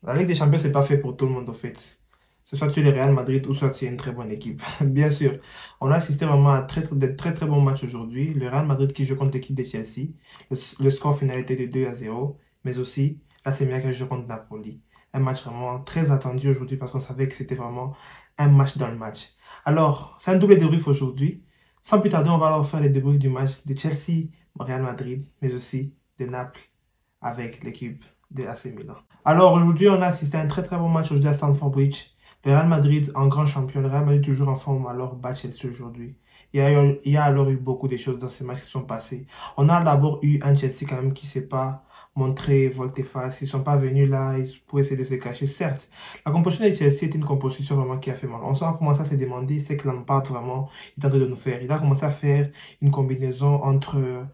La Ligue des Champions, c'est pas fait pour tout le monde, en fait. C'est soit tu es le Real Madrid ou soit tu es une très bonne équipe. Bien sûr, on a assisté vraiment à de très très bons matchs aujourd'hui. Le Real Madrid qui joue contre l'équipe de Chelsea. Le score final était de 2-0. Mais aussi, la Milan qui joue contre Napoli. Un match vraiment très attendu aujourd'hui parce qu'on savait que c'était vraiment un match dans le match. Alors, c'est un double débrief aujourd'hui. Sans plus tarder, on va alors faire les débriefs du match de Chelsea, Real Madrid, mais aussi de Naples avec l'équipe de AC Milan. Alors aujourd'hui, on a assisté à un très très bon match aujourd'hui à Stamford Bridge. Le Real Madrid en grand champion, le Real Madrid toujours en forme, alors bat Chelsea aujourd'hui. Il y a alors eu beaucoup de choses dans ces matchs qui sont passés. On a d'abord eu un Chelsea quand même qui ne s'est pas montré volte-face. Ils ne sont pas venus là pour essayer de se cacher. Certes, la composition de Chelsea est une composition vraiment qui a fait mal. On a commencé à se demander c'est que Lampard vraiment est en train de nous faire. Il a commencé à faire une combinaison entre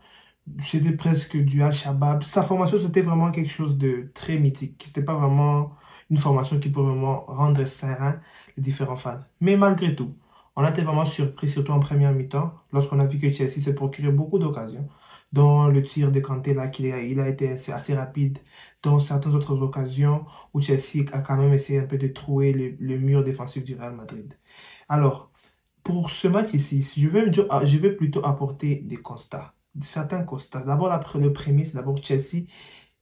c'était presque du Al-Shabaab. Sa formation, c'était vraiment quelque chose de très mythique. C'était pas vraiment une formation qui peut vraiment rendre serein les différents fans. Mais malgré tout, on a été vraiment surpris, surtout en première mi-temps, lorsqu'on a vu que Chelsea s'est procuré beaucoup d'occasions. Dans le tir de Kanté, là, il a été assez rapide. Dans certaines autres occasions où Chelsea a quand même essayé un peu de trouer le mur défensif du Real Madrid. Alors, pour ce match ici, je vais plutôt apporter des constats, certains constats. D'abord, le premier, c'est d'abord Chelsea,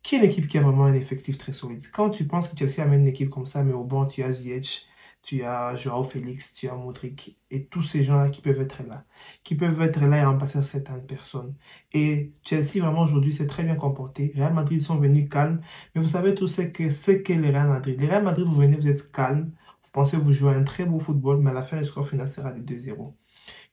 qui est une équipe qui a vraiment un effectif très solide. Quand tu penses que Chelsea amène une équipe comme ça, mais au banc, tu as Ziyech, tu as Joao Félix, tu as Modric, et tous ces gens-là qui peuvent être là. Qui peuvent être là et remplacer certaines personnes. Et Chelsea, vraiment, aujourd'hui, s'est très bien comporté. Real Madrid sont venus calmes. Mais vous savez tout ce qu'est le Real Madrid. Le Real Madrid, vous venez, vous êtes calme. Vous pensez vous jouer un très beau football, mais à la fin, le score final sera de 2-0.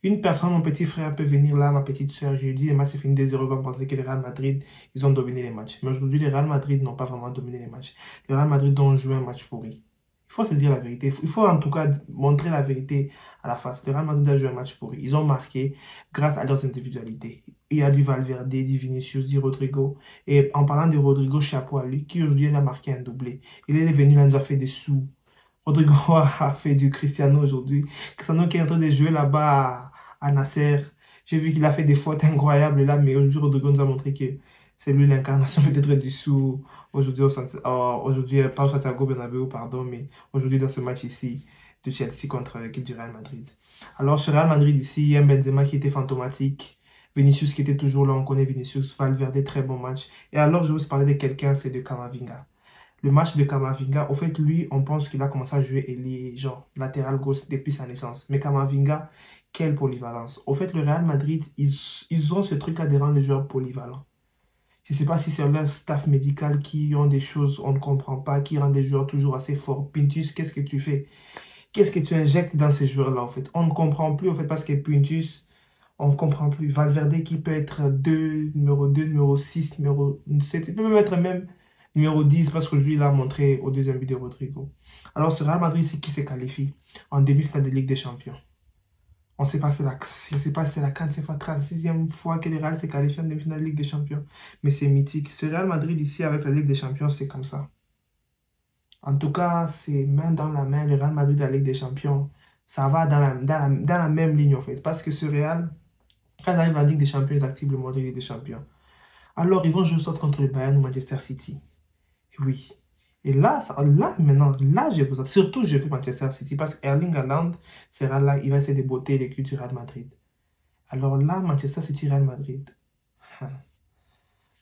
Une personne, mon petit frère, peut venir là, ma petite soeur, je lui dis, le match est fini 2-0, va penser que le Real Madrid, ils ont dominé les matchs. Mais aujourd'hui, les Real Madrid n'ont pas vraiment dominé les matchs. Les Real Madrid ont joué un match pourri. Il faut se dire la vérité. Il faut en tout cas montrer la vérité à la face. Le Real Madrid a joué un match pourri. Ils ont marqué grâce à leurs individualités. Il y a du Valverde, du Vinicius, du Rodrigo. Et en parlant de Rodrigo, chapeau à lui, qui aujourd'hui a marqué un doublé. Il est venu là, il nous a fait des sous. Rodrigo a fait du Cristiano aujourd'hui. Cristiano qui est en train de jouer là-bas à Nasser. J'ai vu qu'il a fait des fautes incroyables là, mais aujourd'hui, Rodrigo nous a montré que c'est lui l'incarnation peut-être du sous. Aujourd'hui, pas au Santiago Bernabéu, pardon, mais aujourd'hui dans ce match ici de Chelsea contre l'équipe du Real Madrid. Alors, ce Real Madrid ici, il y a un Benzema qui était fantomatique. Vinicius qui était toujours là, on connaît Vinicius. Valverde, très bon match. Et alors, je vais vous parler de quelqu'un, c'est de Camavinga. Le match de Camavinga, au fait, lui, on pense qu'il a commencé à jouer ailier, genre latéral gauche depuis sa naissance. Mais Camavinga, quelle polyvalence. Au fait, le Real Madrid, ils ont ce truc-là de rendre les joueurs polyvalents. Je ne sais pas si c'est leur staff médical qui ont des choses on ne comprend pas, qui rendent les joueurs toujours assez forts. Pintus, qu'est-ce que tu fais? Qu'est-ce que tu injectes dans ces joueurs-là, en fait? On ne comprend plus, en fait, parce que Pintus, on ne comprend plus. Valverde qui peut être 2, numéro 6, numéro 7, il peut même être même numéro 10 parce que lui, il a montré au deuxième but de Rodrigo. Alors, ce Real Madrid, c'est qui se qualifie en demi-finale de Ligue des Champions. On ne sait pas, c'est la 40e fois, 36e fois que le Real se qualifie en demi-finale de Ligue des Champions. Mais c'est mythique. Ce Real Madrid ici, avec la Ligue des Champions, c'est comme ça. En tout cas, c'est main dans la main, le Real Madrid à la Ligue des Champions. Ça va dans la même ligne, en fait. Parce que ce Real, quand ils arrivent en Ligue des Champions, ils activent le mode Ligue des Champions. Alors, ils vont jouer soit contre le Bayern ou Manchester City. Oui. Et là, maintenant, là, surtout, je veux Manchester City parce qu'Erling Haaland sera là, il va essayer de botter l'équipe du Real Madrid. Alors là, Manchester City, Real Madrid.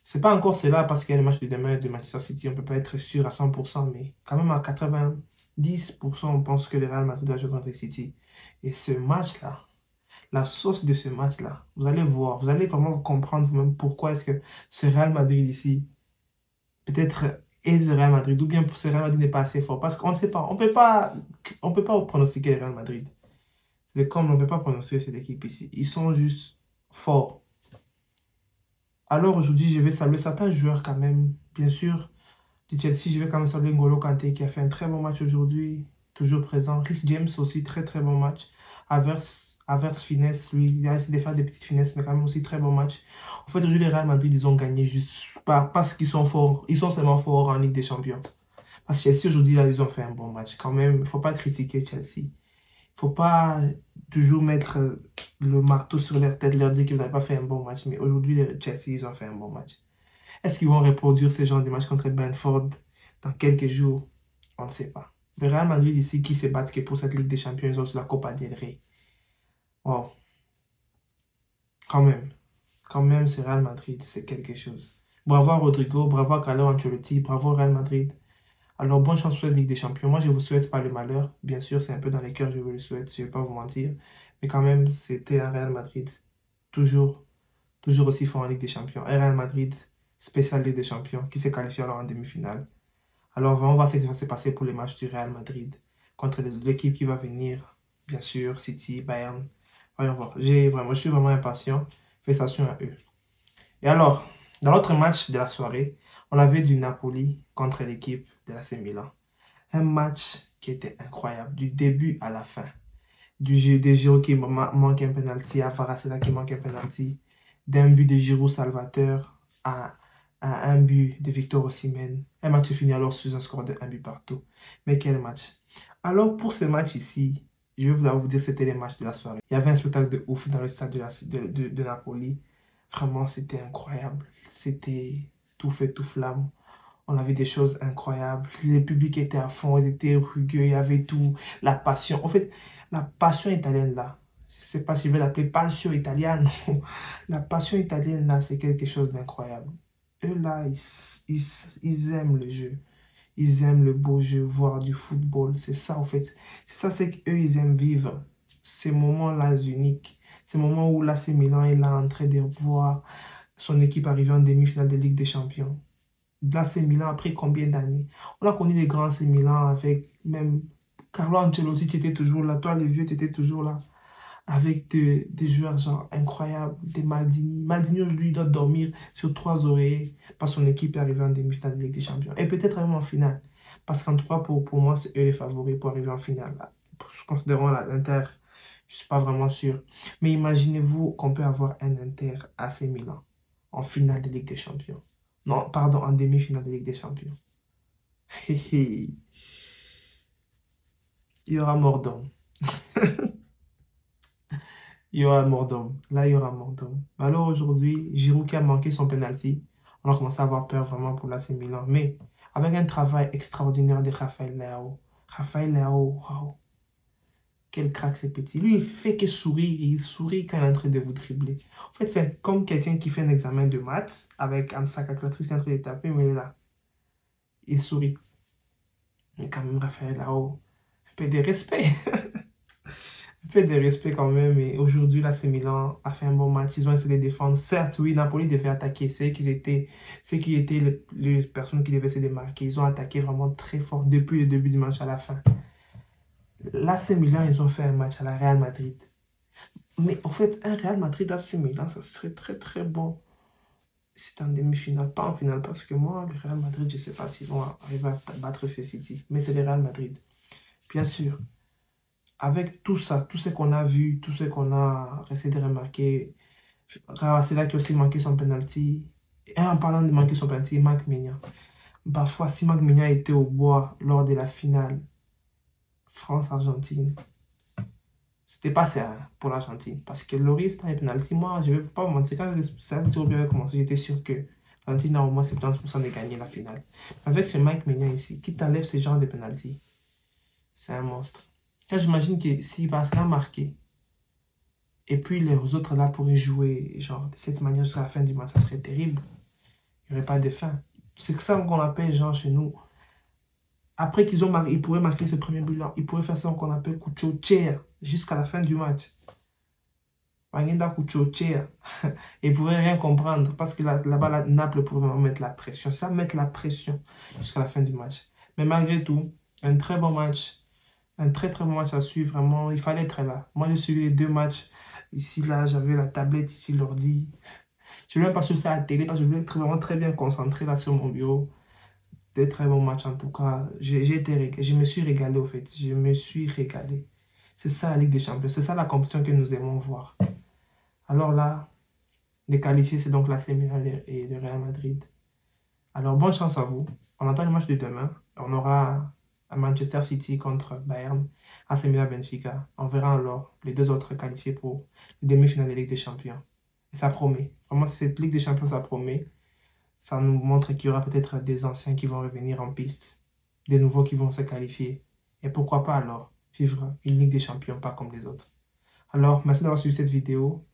C'est pas encore cela parce qu'il y a le match de demain de Manchester City, on ne peut pas être sûr à 100%, mais quand même à 90%, on pense que le Real Madrid va jouer contre City. Et ce match-là, la sauce de ce match-là, vous allez voir, vous allez vraiment comprendre vous-même pourquoi est-ce que ce Real Madrid ici, peut-être et le Real Madrid, ou bien pour ce Real Madrid n'est pas assez fort. Parce qu'on ne sait pas, on peut pas pronostiquer le Real Madrid. C'est comme on ne peut pas prononcer cette équipe ici. Ils sont juste forts. Alors aujourd'hui, je vais saluer certains joueurs quand même. Bien sûr, de Chelsea, je vais quand même saluer N'Golo Kanté qui a fait un très bon match aujourd'hui. Toujours présent. Reece James aussi, très très bon match. Havertz finesse, lui, il a essayé de faire des petites finesses, mais quand même aussi très bon match. En fait, aujourd'hui, les Real Madrid, ils ont gagné juste parce qu'ils sont forts. Ils sont seulement forts en Ligue des Champions. Parce que Chelsea, aujourd'hui, là, ils ont fait un bon match. Quand même, il ne faut pas critiquer Chelsea. Il ne faut pas toujours mettre le marteau sur leur tête, leur dire qu'ils n'avaient pas fait un bon match. Mais aujourd'hui, les Chelsea, ils ont fait un bon match. Est-ce qu'ils vont reproduire ce genre de match contre Brentford dans quelques jours? On ne sait pas. Le Real Madrid ici qui se bat que pour cette Ligue des Champions, ils ont sur la Copa del Rey. Wow. Quand même. Quand même, c'est Real Madrid, c'est quelque chose. Bravo à Rodrigo, bravo à Carlo Ancelotti, bravo au Real Madrid. Alors, bonne chance pour cette Ligue des Champions. Moi, je ne vous souhaite pas le malheur. Bien sûr, c'est un peu dans les cœurs, je vous le souhaite, je ne vais pas vous mentir. Mais quand même, c'était un Real Madrid. Toujours aussi fort en Ligue des Champions. Un Real Madrid, spécial Ligue des Champions, qui s'est qualifié alors en demi-finale. Alors, on va voir ce qui va se passer pour les matchs du Real Madrid contre l'équipe qui va venir, bien sûr, City, Bayern. Voyons voir. Je suis vraiment impatient. Félicitations à eux. Et alors, dans l'autre match de la soirée, on avait du Napoli contre l'équipe de l'AC Milan. Un match qui était incroyable, du début à la fin. Des Giroud qui manque un penalty, à Varacella qui manque un penalty, d'un but de Giroud salvateur à un but de Victor Osimhen. Un match finit alors sur un score de 1 but partout. Mais quel match! Alors pour ce match ici, je vais vous dire c'était les matchs de la soirée. Il y avait un spectacle de ouf dans le stade de Napoli. Vraiment, c'était incroyable. C'était tout fait, tout flamme. On a vu des choses incroyables. Le public était à fond, ils étaient rugueux, il y avait tout. La passion. En fait, la passion italienne là, je ne sais pas si je vais l'appeler passion italienne. La passion italienne là, c'est quelque chose d'incroyable. Eux là, ils aiment le jeu. Ils aiment le beau jeu, voir du football. C'est ça en fait. C'est ça, c'est qu'eux, ils aiment vivre ces moments-là uniques. Ces moments où l'AC Milan est là en train de voir son équipe arriver en demi-finale de Ligue des Champions. L'AC Milan, après combien d'années? On a connu les grands AC Milan avec même Carlo Ancelotti, tu étais toujours là. Toi, le vieux, tu étais toujours là. Avec des joueurs genre incroyables, des Maldini. Maldini, lui, doit dormir sur 3 oreillers parce que son équipe est arrivée en demi-finale de Ligue des Champions. Et peut-être même en finale. Parce qu'en tout cas, pour moi, c'est eux les favoris pour arriver en finale. Considérant l'Inter, je ne suis pas vraiment sûr. Mais imaginez-vous qu'on peut avoir un Inter AC Milan en finale de Ligue des Champions. Non, pardon, en demi-finale de Ligue des Champions. Il y aura mort d'homme. Il y aura mort d'homme. Là, il y aura mort d'homme. Alors aujourd'hui, Giroud qui a manqué son penalty, on a commencé à avoir peur vraiment pour l'AC Milan. Mais avec un travail extraordinaire de Rafael Leao. Rafael Leao, wow. Quel crack ce petit. Lui, il fait que sourire. Il sourit quand il est en train de vous dribbler. En fait, c'est comme quelqu'un qui fait un examen de maths avec sa calculatrice en train de taper, mais là, il sourit. Mais quand même, Rafael Leao, un peu de respect. Un peu de respect quand même. Et aujourd'hui, l'AC Milan a fait un bon match. Ils ont essayé de défendre. Certes, oui, Napoli devait attaquer. C'est qui étaient les personnes qui devaient se démarquer. Ils ont attaqué vraiment très fort depuis le début du match à la fin. L'AC Milan, ils ont fait un match à la Real Madrid. Mais en fait, un Real Madrid-AC Milan, ça serait très très bon. C'est en demi-finale, pas en finale. Parce que moi, le Real Madrid, je ne sais pas s'ils vont arriver à battre ce City. Mais c'est le Real Madrid. Bien sûr. Avec tout ça, tout ce qu'on a vu, tout ce qu'on a essayé de remarquer, c'est là qui a aussi manqué son penalty. Et en parlant de manquer son penalty, il manque Maignan. Parfois, si Marc Maignan était au bois lors de la finale France-Argentine, c'était pas ça pour l'Argentine. Parce que Loris, dans les penalty, moi, je ne vais pas vous mentir, quand ça avait commencé, j'étais sûr que l'Argentine a au moins 70% de gagner la finale. Avec ce Mike Maignan ici, qui t'enlève ce genre de penalty, c'est un monstre. Quand j'imagine que s'il va se la marquer, et puis les autres là pourraient jouer genre de cette manière jusqu'à la fin du match, ça serait terrible. Il n'y aurait pas de fin. C'est ça qu'on appelle genre chez nous. Après ils pourraient marquer ce premier but là, ils pourraient faire ça qu'on appelle Kuchochea jusqu'à la fin du match. Magenda Kuchochea. Ils ne pourraient rien comprendre parce que là-bas, Naples pourrait vraiment mettre la pression. Ça, mettre la pression jusqu'à la fin du match. Mais malgré tout, un très bon match. Un très très bon match à suivre, vraiment, il fallait être là. Moi, j'ai suivi les 2 matchs. Ici, là, j'avais la tablette, ici, l'ordi. Je ne vais même pas suivre ça à la télé parce que je voulais être vraiment très bien concentré là sur mon bureau. Des très bons matchs en tout cas. Je me suis régalé au fait. Je me suis régalé. C'est ça la Ligue des Champions. C'est ça la compétition que nous aimons voir. Alors là, les qualifiés, c'est donc l'AC Milan et le Real Madrid. Alors, bonne chance à vous. On attend le match de demain. On aura à Manchester City contre Bayern, AC Milan Benfica. On verra alors les 2 autres qualifiés pour les demi-finales de Ligue des Champions. Et ça promet. Vraiment, cette Ligue des Champions, ça promet. Ça nous montre qu'il y aura peut-être des anciens qui vont revenir en piste. des nouveaux qui vont se qualifier. Et pourquoi pas alors vivre une Ligue des Champions pas comme les autres. Alors, merci d'avoir suivi cette vidéo.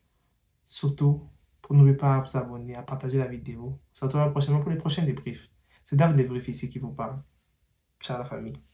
Surtout, n'oubliez pas à vous abonner, à partager la vidéo. On se retrouve prochainement pour les prochains débriefs. C'est Dave Débrief ici qui vous parle. Ciao la famille.